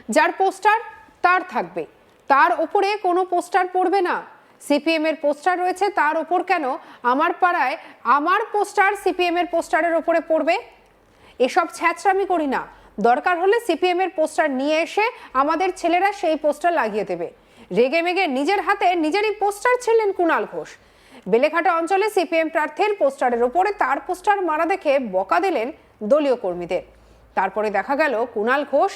যার পোস্টার তার থাকবে, তার ওপরে কোনো পোস্টার পড়বে না। সিপিএম এর পোস্টার রয়েছে, তার ওপর কেন আমার পাড়ায় আমার পোস্টার সিপিএম এর পোস্টারের ওপরে পড়বে? এসব ছ্যাঁচড়ামি করি না। দরকার হলে সিপিএম এর পোস্টার নিয়ে এসে আমাদের ছেলেরা সেই পোস্টার লাগিয়ে দেবে। রেগে মেগে নিজের হাতে নিজেরই পোস্টার ছিলেন কুণাল ঘোষ। বেলেঘাটা অঞ্চলে সিপিএম প্রার্থীর পোস্টারের ওপরে তার পোস্টার মারা দেখে বকা দিলেন দলীয় কর্মীদের। তারপরে দেখা গেল কুণাল ঘোষ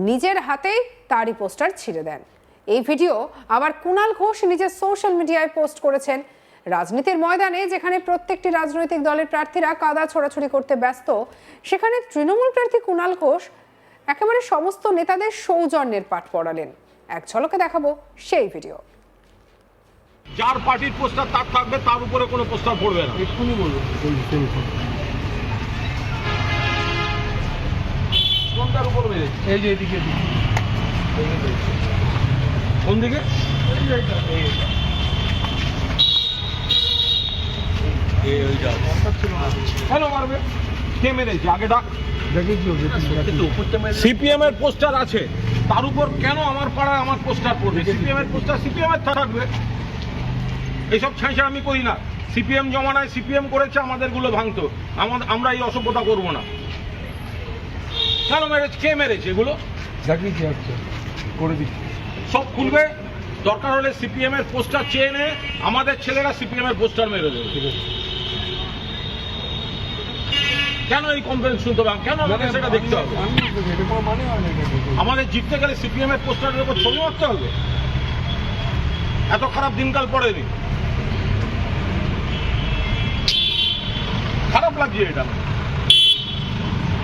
নিজের হাতেই তারই পোস্টার ছিঁড়ে দেন। এই ভিডিও আবার কুণাল ঘোষ নিজের সোশ্যাল মিডিয়ায় পোস্ট করেছেন। রাজনীতির ময়দানে যেখানে প্রত্যেকটি রাজনৈতিক দলের প্রার্থীরা কাদা ছোড়াছুড়ি করতে ব্যস্ত, সেখানে তৃণমূল প্রার্থী কুণাল ঘোষ একেবারে সমস্ত নেতাদের সৌজন্যের পাঠ পড়ালেন। এক ঝলকে দেখাবো সেই ভিডিও। যার পার্টির পোস্টার তার থাকবে, তার উপরে কোনো পোস্টার পড়বে না। এক্ষুনি বলবো কোনটার উপর মেরেছে? এই যে এদিকে কোন দিকে? কেন মারবে? কে মেরেছে? আগে ডাক। সিপিএম এর পোস্টার আছে, তার উপর কেন আমার পাড়ায় আমার পোস্টার পড়বে? সিপিএম এর পোস্টার সিপিএম এর থাকবে। এইসব ছাঁচা আমি করি না। সিপিএম জমানায় সিপিএম করেছে, আমাদেরগুলো ভাঙতো। আমরা এই অসভ্যতা করবো না। কেন মেরেছে? কে মেরেছে এগুলো? দেখিয়েছি আচ্ছা করে দিচ্ছি, সব খুলবে। দরকার হলে সিপিএম এর পোস্টার চেয়ে নে আমাদের ছেলেরা সিপিএম এর পোস্টার মেরে দেবে। ঠিক আছে। কেন এই কমপ্লেন শুনতে হবে? কেন আমাকে সেটা দেখতে হবে? আমাদের জিততে গেলে সিপিএম এর পোস্টারের উপর ছবি মারতে হবে? এত খারাপ দিনকাল পড়েনি। খারাপ লাগছে এটা।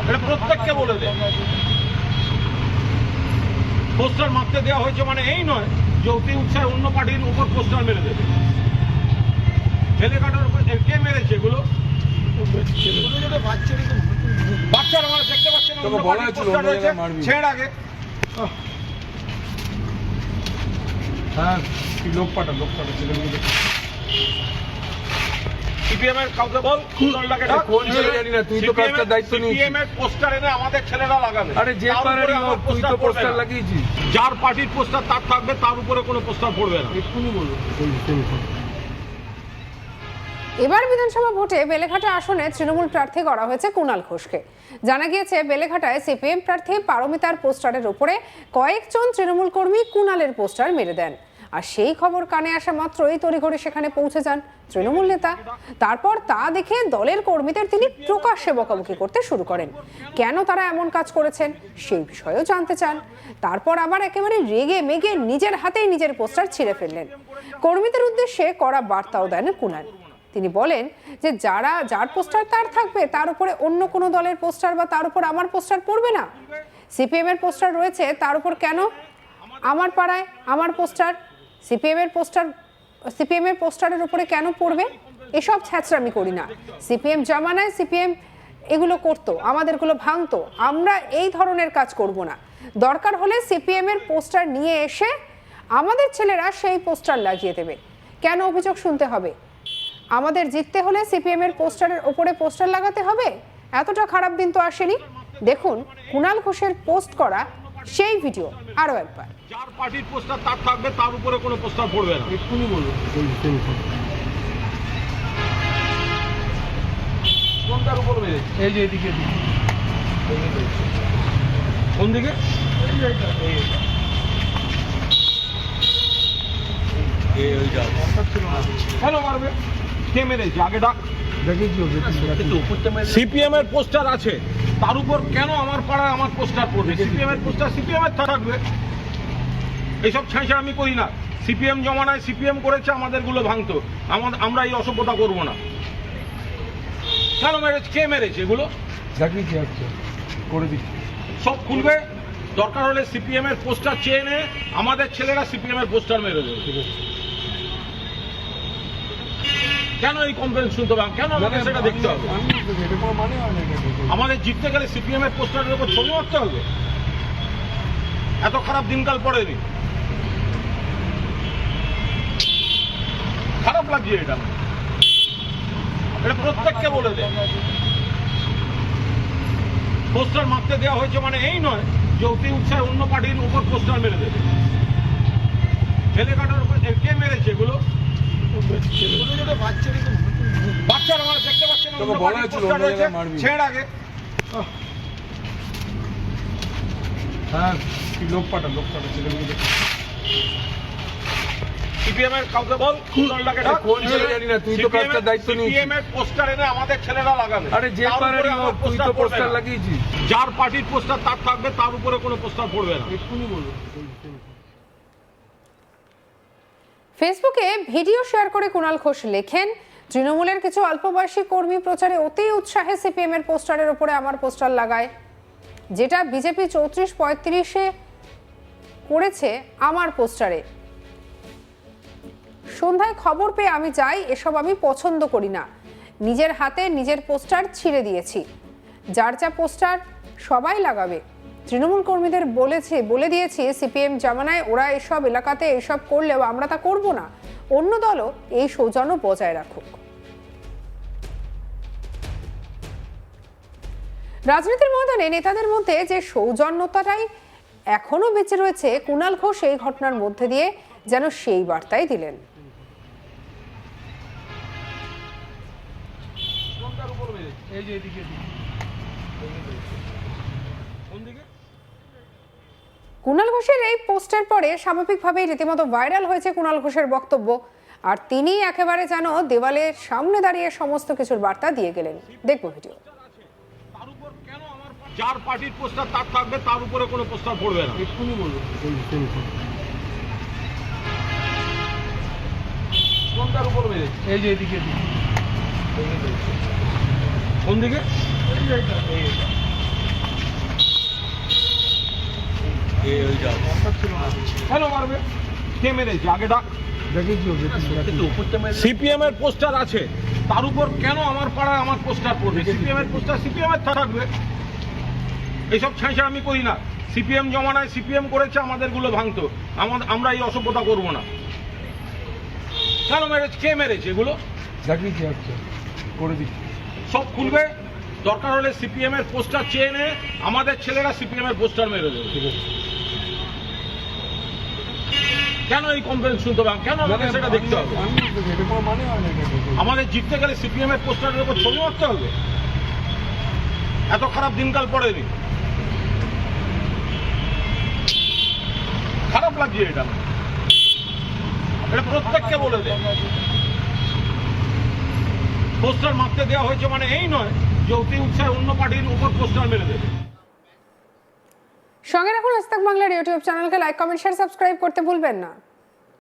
এটা প্রত্যেককে বলে দেয়। পোস্টার মারতে দেওয়া হয়েছে মানে এই নয় যে অতি উৎসাহে অন্য পার্টির উপর পোস্টার মেরে দেবে। বেলেঘাটার উপর কে মেরেছে এগুলো? বাচ্চারা আমরা দেখতে পাচ্ছেন ছেড়ে আগে। হ্যাঁ লোক পাঠা ছেলেগুলো সিপিএম এর কাউকে বল, কুণালদাকে ডাক। কোন ছেলে জানি না, তুই তো কাজটার দায়িত্ব নিয়েছিস। সিপিএম এর পোস্টার এনে আমাদের ছেলেরা লাগাবে। আরে যে পারেনি হোক, তুই তো পোস্টার লাগিয়েছিস। যার পার্টির পোস্টার তার থাকবে, তার উপরে কোনো পোস্টার পড়বে না। এক্ষুনি বলবো। এবার বিধানসভা ভোটে বেলেঘাটা আসনে তৃণমূল প্রার্থী করা হয়েছে কুণাল ঘোষকে। জানা গিয়েছে বেলেঘাটায় সিপিএম প্রার্থী পারমিতার পোস্টারের উপরে কয়েকজন তৃণমূল কর্মী কুণালের পোস্টার মেরে দেন। আর সেই খবর কানে আসা মাত্রই তড়িঘড়ি সেখানে পৌঁছে যান তৃণমূল নেতা। তারপর তা দেখে দলের কর্মীদের তিনি প্রকাশ্যে বকাবকি করতে শুরু করেন। কেন তারা এমন কাজ করেছেন সেই বিষয়েও জানতে চান। তারপর আবার একেবারে রেগে মেগে নিজের হাতেই নিজের পোস্টার ছিঁড়ে ফেললেন। কর্মীদের উদ্দেশ্যে কড়া বার্তাও দেন কুণাল। তিনি বলেন যে যার পোস্টার তার থাকবে, তার উপরে অন্য কোনো দলের পোস্টার বা তার উপর আমার পোস্টার পড়বে না। সিপিএম এর পোস্টার রয়েছে, তার উপর কেন আমার পাড়ায় আমার পোস্টার সিপিএম এর পোস্টারের উপরে কেন পড়বে? এসব ছ্যাঁচড়ামি করি না। সিপিএম জমানায় সিপিএম এগুলো করতো, আমাদেরগুলো ভাঙতো। আমরা এই ধরনের কাজ করব না। দরকার হলে সিপিএম এর পোস্টার নিয়ে এসে আমাদের ছেলেরা সেই পোস্টার লাগিয়ে দেবে। কেন অভিযোগ শুনতে হবে? আমাদের জিততে হলে সিপিএম এর পোস্টারের ওপরে পোস্টার লাগাতে হবে? এতটা খারাপ দিন তো আসেনি। দেখুন কুণাল ঘোষের পোস্ট করা সেই ভিডিও আরো একবার। যার পার্টির পোস্টার তার থাকবে, তার উপরে কোনো পোস্টার পড়বে না। এক্ষুনি বলবো। কোনটার উপর মেরেছে? এই যে এদিকে কোন দিকে? কেন মারবে? কে মেরেছে? আগে ডাক। সিপিএম এর পোস্টার আছে, তার উপর কেন আমার পাড়ায় আমার পোস্টার পড়বে? সিপিএম এর পোস্টার সিপিএম এর থাকবে। এইসব ছাঁচা আমি করি না। সিপিএম জমানায় সিপিএম করেছে, আমাদেরগুলো ভাঙতো। আমরা এই অসভ্যতা করবো না। কেন মেরেছে? কে মেরেছে এগুলো? দেখিয়েছি আচ্ছা করে দিচ্ছি, সব খুলবে। দরকার হলে সিপিএম এর পোস্টার চেয়ে নে আমাদের ছেলেরা সিপিএম এর পোস্টার মেরে দেবে। ঠিক আছে। কেন এই কমপ্লেন শুনতে হবে? কেন আমাকে সেটা দেখতে হবে? আমাদের জিততে গেলে সিপিএম এর পোস্টারের উপর ছবি মারতে হবে? এত খারাপ দিনকাল পড়েনি। খারাপ লাগছে এটা। এটা প্রত্যেককে বলে দেয়। পোস্টার মারতে দেওয়া হয়েছে মানে এই নয় যে অতি উৎসাহে অন্য পার্টির উপর পোস্টার মেরে দেবে। বেলেঘাটার উপর কে মেরেছে এগুলো? বাচ্চারা আমার দেখতে পাচ্ছেন না, তোকে অন্য বলা পার্টির হয়েছিল পোস্টার অন্য রয়েছে, জায়গায় মারবি। ছেড় আগে। হ্যাঁ তুই লোক পাঠা ছেলেগুলো দেখি। সিপিএম এর কাউকে বল, দলটাকে ডাক। কোন ছেলে জানি না, তুই তো কাজটার দায়িত্ব নিয়েছিস। সিপিএম এর পোস্টার এনে আমাদের ছেলেরা লাগাবে। আরে যে তার পারেনি উপরে আমার হোক, তুই তো পড়বে পোস্টার না। লাগিয়েছিস। যার পার্টির পোস্টার তার থাকবে, তার উপরে কোনো পোস্টার পড়বে না। এক্ষুনি বলবো। ফেসবুকে ভিডিও শেয়ার করে কুণাল ঘোষ লেখেন, তৃণমূলের কিছু অল্পবয়সী কর্মী প্রচারে অতি উৎসাহে সিপিএম এর পোস্টারের উপরে আমার পোস্টার লাগায়, যেটা বিজেপি 34-35-এ করেছে আমার পোস্টারে। সন্ধ্যায় খবর পেয়ে আমি যাই, এসব আমি পছন্দ করি না। নিজের হাতে নিজের পোস্টার ছিঁড়ে দিয়েছি। যার যা পোস্টার সবাই লাগাবে। তৃণমূল কর্মীদের বলে দিয়েছি সিপিএম জামানায় ওরা এসব এলাকাতে এসব করলেও আমরা তা করব না। অন্য দলও এই সৌজন্য বজায় রাখুক। রাজনীতির ময়দানে নেতাদের মধ্যে যে সৌজন্যতাটাই এখনো বেঁচে রয়েছে, কুণাল ঘোষ এই ঘটনার মধ্যে দিয়ে যেন সেই বার্তাই দিলেন। এই যে এদিকে কোন দিকে? কুণাল ঘোষের এই পোস্টের পরে স্বাভাবিকভাবেই রীতিমতো ভাইরাল হয়েছে কুণাল ঘোষের বক্তব্য, আর তিনি একেবারে যেন দেওয়ালের সামনে দাঁড়িয়ে সমস্ত কিছুর বার্তা দিয়ে গেলেন। দেখবো ভিডিও। তার উপর কেন আমার যার পার্টির পোস্টার তার থাকবে, তার উপরে কোনো পোস্টার পড়বে না। এক্ষুনি বলবো। কোনটার উপর মেরেছে? এই যে এদিকে কোন দিকে? কেন মারবে? কে মেরেছে? আগে ডাক। দেখেছি সিপিএম এর পোস্টার আছে, তার উপর কেন আমার পাড়ায় আমার পোস্টার পড়বে? সিপিএম এর পোস্টার সিপিএম এর থাকবে। এইসব ছাইছা আমি করি না। সিপিএম জমানায় সিপিএম করেছে, আমাদেরগুলো ভাঙতো। আমরা এই অসভ্যতা করবো না। কেন মেরেছে? কে মেরেছে এগুলো? দেখিয়েছি আচ্ছা করে দিচ্ছি। সব খুলবে, দরকার হলে সিপিএম এর পোস্টার চেয়ে এনে আমাদের ছেলেরা সিপিএম এর পোস্টার মেরে দেবে। ঠিক আছে। কেন এই কমপ্লেন শুনতে হবে? কেন আমাদের সেটা দেখতে হবে? এটা কোনো মানে হয় না এটা। আমাদের জিততে গেলে সিপিএম এর পোস্টারের উপর ছবি মারতে হবে? এত খারাপ দিনকাল পড়েনি। খারাপ লাগছে এটা। এটা প্রত্যেককে বলে দেয়। পোস্টার মারতে দেওয়া হয়েছে মানে এই নয় যে অতি উৎসাহে অন্য পার্টির উপর পোস্টার মেরে দেবে। সঙ্গে রাখুন আজ তাক বাংলার ইউটিউব চ্যানেলকে লাইক, কমেন্ট, শেয়ার, সাবস্ক্রাইব করতে ভুলবেন না।